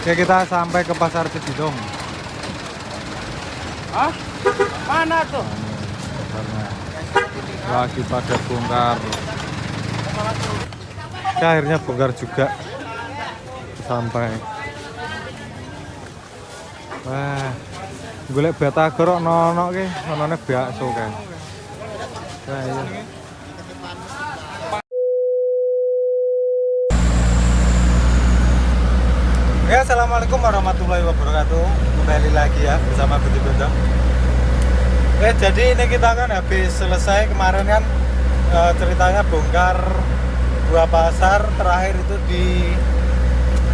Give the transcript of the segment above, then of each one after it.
Oke, kita sampai ke Pasar Cibidong. Hah? Mana tuh? Pasarnya lagi pada bongkar. Oke, akhirnya bongkar juga sampai. Wah, golek batagor ono ke, onone bakso kan. Nah, iya. Ya, assalamualaikum warahmatullahi wabarakatuh. Kembali lagi ya bersama Budi Bendong. Jadi ini kita kan habis selesai kemarin kan ceritanya bongkar dua pasar, terakhir itu di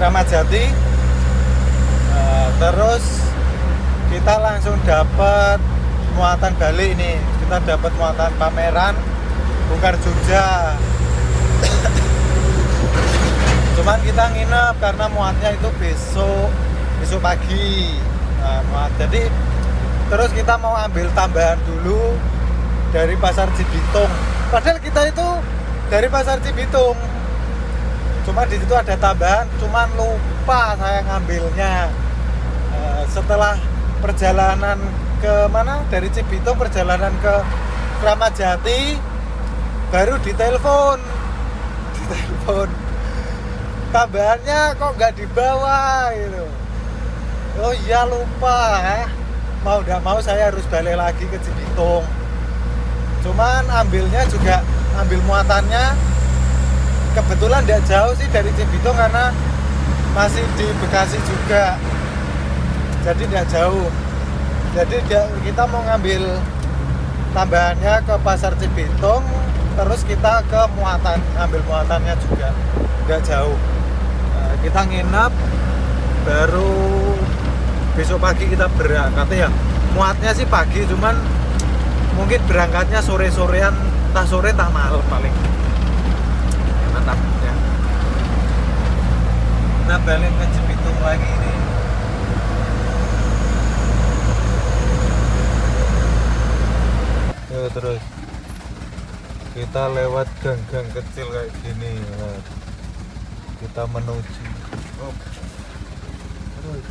Kramat Jati. Terus kita langsung dapat muatan Bali ini. Kita dapat muatan pameran bongkar Jogja. Cuman kita nginep karena muatnya itu besok pagi. Nah, jadi terus kita mau ambil tambahan dulu dari Pasar Cibitung. Padahal kita itu dari Pasar Cibitung. Cuma di situ ada tambahan, cuman lupa saya ngambilnya. Setelah perjalanan ke mana? Dari Cibitung perjalanan ke Kramat Jati baru ditelepon. Tambahannya kok nggak dibawa gitu. Oh iya lupa ya. Mau nggak mau saya harus balik lagi ke Cibitung. Cuman ambilnya juga ambil muatannya kebetulan nggak jauh sih dari Cibitung karena masih di Bekasi juga. Jadi nggak jauh. Jadi kita mau ngambil tambahannya ke Pasar Cibitung, terus kita ke muatan, ambil muatannya juga nggak jauh. Kita nginep baru besok pagi kita berangkat ya. Muatnya sih pagi, cuman mungkin berangkatnya sore-sorean, entah sore entah malam paling. Mantap ya. Kita balik ke Cibitung lagi ini. Terus kita lewat gang-gang kecil kayak gini. Nah, kita menuju terus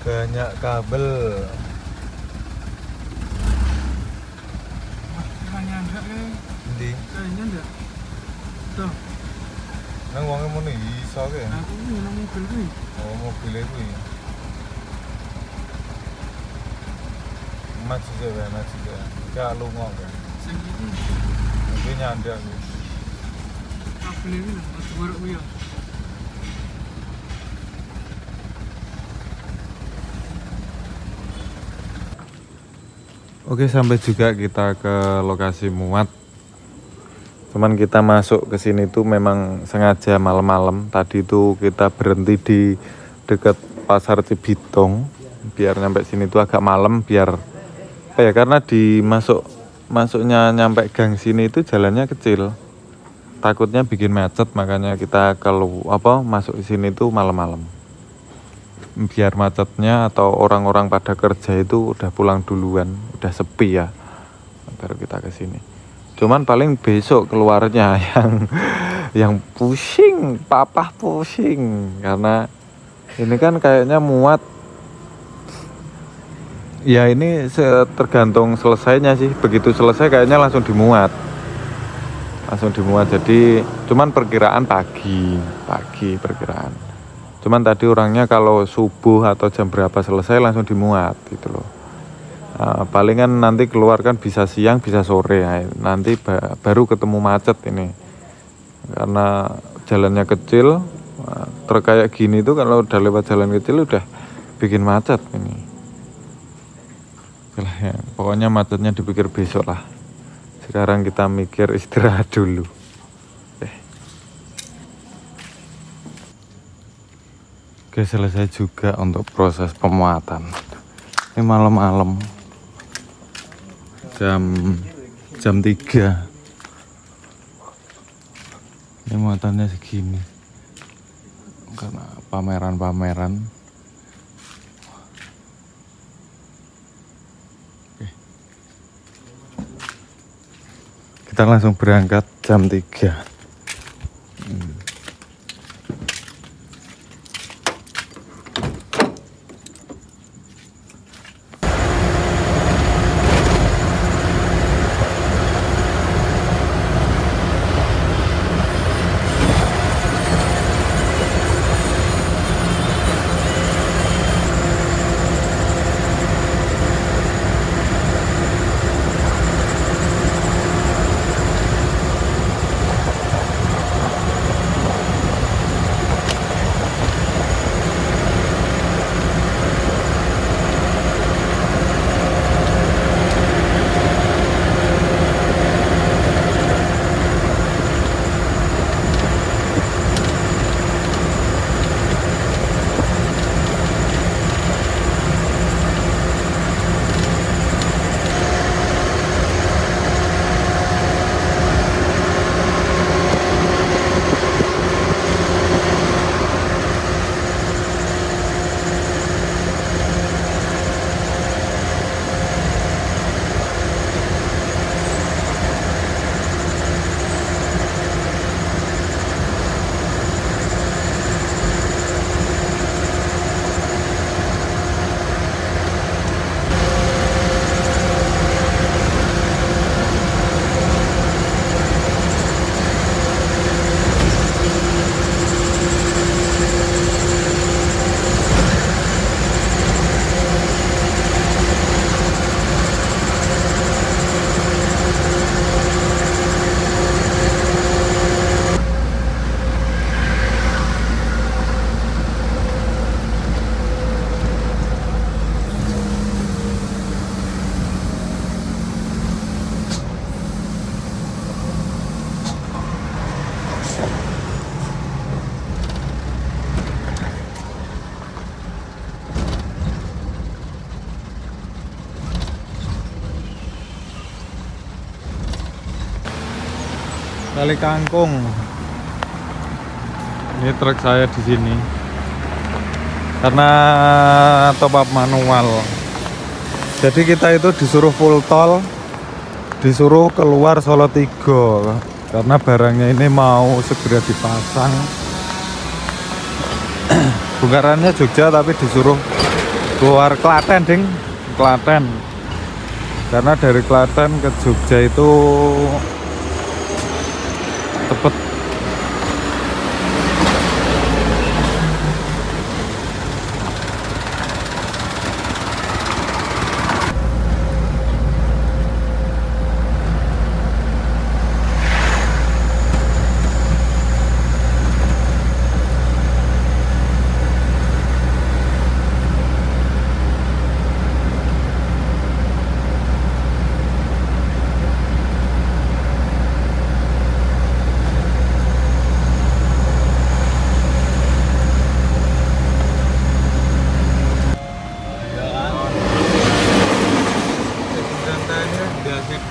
banyak kabel. Ndi? Kayaknya enggak. Tuh. Nang wong ngono iso ke? Aku ini nang mobil kuwi. Oh, mobil kuwi. Maju sih, maju sih. Gak lunga kan. Sing iki Iki nyandak kuwi. kabel iki lho, buruk kuwi ya. Oke, sampai juga kita ke lokasi muat. Cuman kita masuk ke sini tuh memang sengaja malam-malam. Tadi tuh kita berhenti di dekat Pasar Cibitung biar nyampe sini tuh agak malam biar apa ya, karena masuknya nyampe gang sini itu jalannya kecil. Takutnya bikin macet, makanya kita masuk ke sini tuh malam-malam. Biar macetnya atau orang-orang pada kerja itu udah pulang duluan, udah sepi ya, baru kita ke sini. Cuman paling besok keluarnya yang pusing, papa pusing karena ini kan kayaknya muat. Ya ini tergantung selesainya sih. Begitu selesai kayaknya langsung dimuat. Jadi cuman perkiraan pagi perkiraan. Cuman tadi orangnya kalau subuh atau jam berapa selesai langsung dimuat gitu loh. Palingan nanti keluar kan bisa siang bisa sore ya. Nanti baru ketemu macet ini. Karena jalannya kecil, truk kayak gini tuh kalau udah lewat jalan kecil udah bikin macet ini. Ya, pokoknya macetnya dipikir besok lah. Sekarang kita mikir istirahat dulu. Oke, selesai juga untuk proses pemuatan. Ini malam-malam jam 3. Ini muatannya segini karena pameran-pameran. Oke. Kita langsung berangkat jam 3. Kali Kangkung. Ini truk saya di sini. Karena top up manual. Jadi kita itu disuruh full tol, disuruh keluar Solo 3 karena barangnya ini mau segera dipasang. Bongkarannya Jogja tapi disuruh keluar Klaten, ding. Klaten. Karena dari Klaten ke Jogja itu cepet.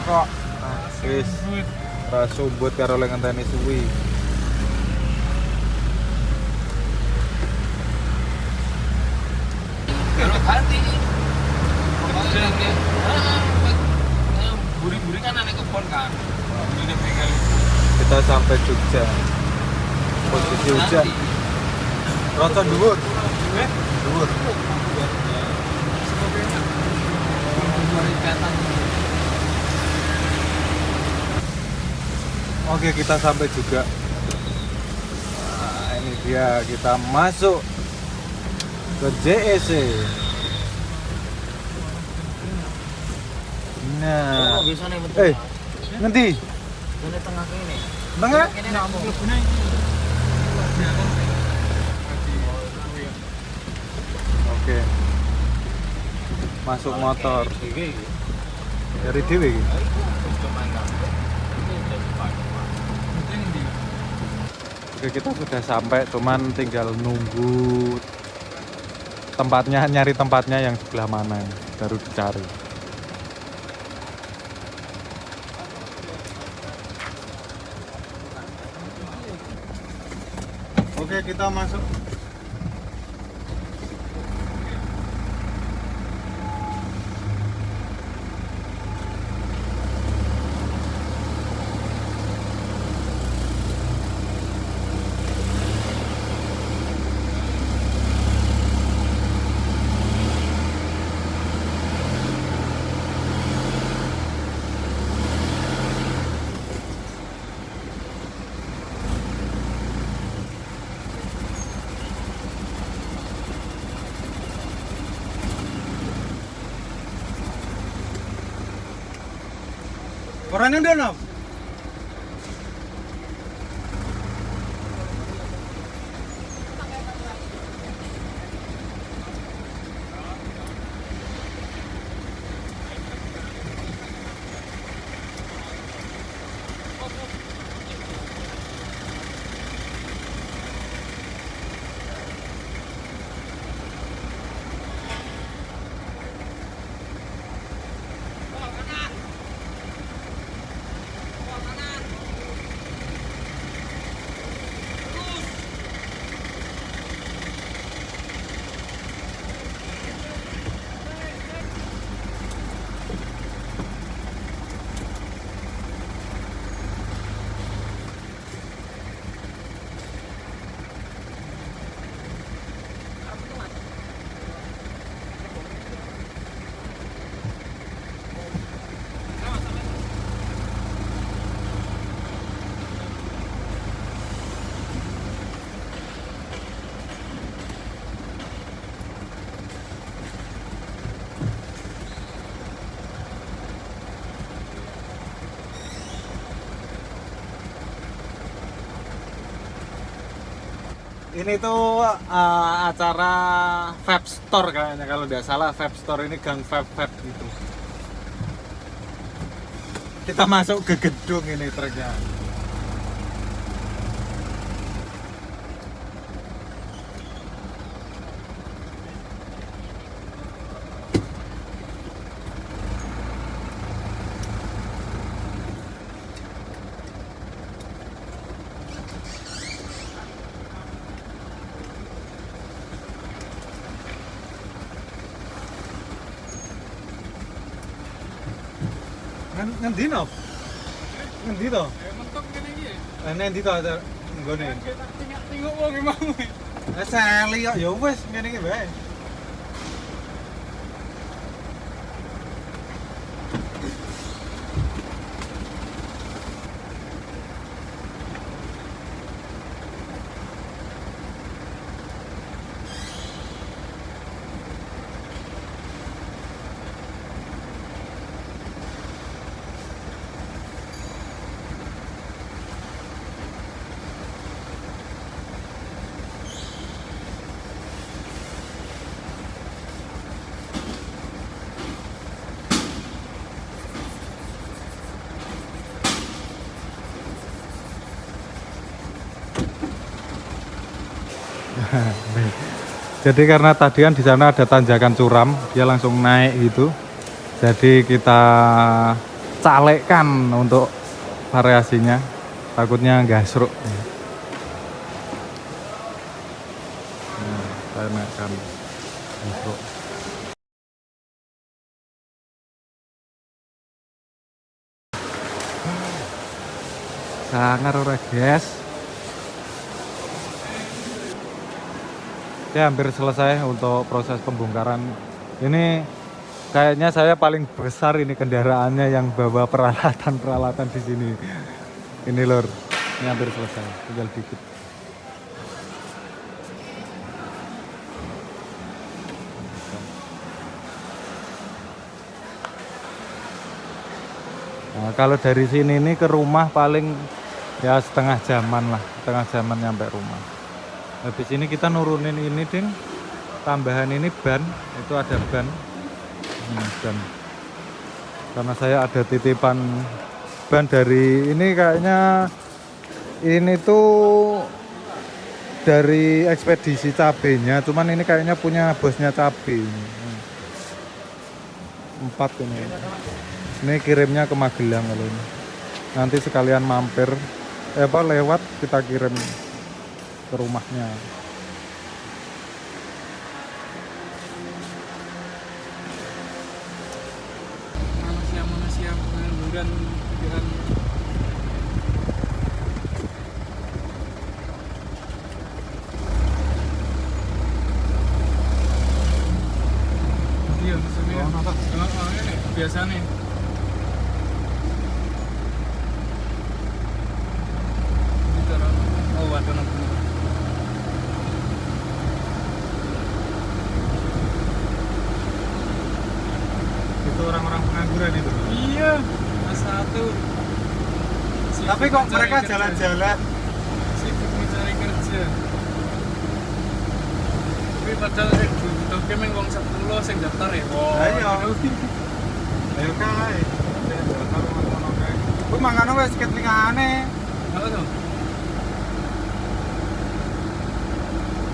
Kok wis ra sumbut karo lek ngenteni suwi. Kalau ganti buri-buri kan aneh kebon kan. Ini bengkel. Kita sampai Jogja. Posisi hujan. Rata dhuwur. Dhuwur. Oke, kita sampai juga. Nah, ini dia kita masuk ke JEC. Nah, ngendi? Ini tengah kene. Tengah? Kene nak mau. Oke. Masuk motor. Dari dhewe iki. Oke, kita sudah sampai, cuman tinggal nunggu tempatnya, nyari tempatnya yang sebelah mana baru dicari. Oke, kita masuk. Orangnya udah naf. Ini tuh acara vape store kayaknya, kalau tidak salah vape store ini gang vape gitu. Kita masuk ke gedung ini truknya. Ngendi no? Ngendi to? Mentok ngene iki ya. Endi to nggone? Kita tengok wong emang. Seli kok ya wis ngene iki bae. Jadi karena tadi kan di sana ada tanjakan curam, dia langsung naik gitu. Jadi kita calekkan untuk variasinya, takutnya gasruk. Nah, saya naikkan gasruk. Sangar ora guys. Ya hampir selesai untuk proses pembongkaran. Ini kayaknya saya paling besar ini kendaraannya yang bawa peralatan di sini. Ini lor, ini hampir selesai, tinggal dikit. Nah, kalau dari sini ini ke rumah paling ya setengah jaman lah, setengah jaman nyampe rumah. Habis ini kita nurunin ini ding, tambahan ini ban, itu ada ban, ban. Karena saya ada titipan ban dari ini kayaknya ini tuh dari ekspedisi cabenya, cuman ini kayaknya punya bosnya cabe. 4 ini. Ini kirimnya ke Magelang kalau ini. Nanti sekalian mampir, lewat kita kirim ke rumahnya. Manusia pengangguran pikiran. Iya maksudnya. Ini biasa nih. Oh waduh. Itu orang-orang pengangguran itu. Iya, satu. Tapi kok mereka jalan-jalan? Sibuk mencari kerja. Tapi padahal sing dibutuhke mung wong 10 sing daftar ya. Ayo. Ayo kae. Daftar ngono kae. Ku mangane wis ketlingane. Apa tuh?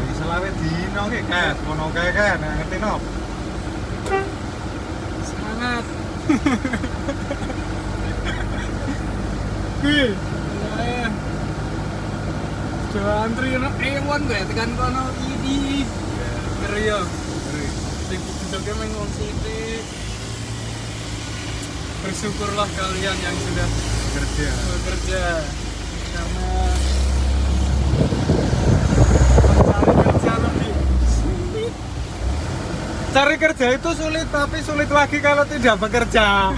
Wis selawe dino ki, Kas. Ngono kae kan, ngerti no? Semangat. Wih, lumayan. Coba antri no A1 gue tekan kono idi. Ngeri ya. Sing dibutuhke mung wong sithik. Bersyukurlah kalian yang sudah bekerja karena mencari kerja lebih sulit. Cari kerja itu sulit, tapi sulit lagi kalau tidak bekerja.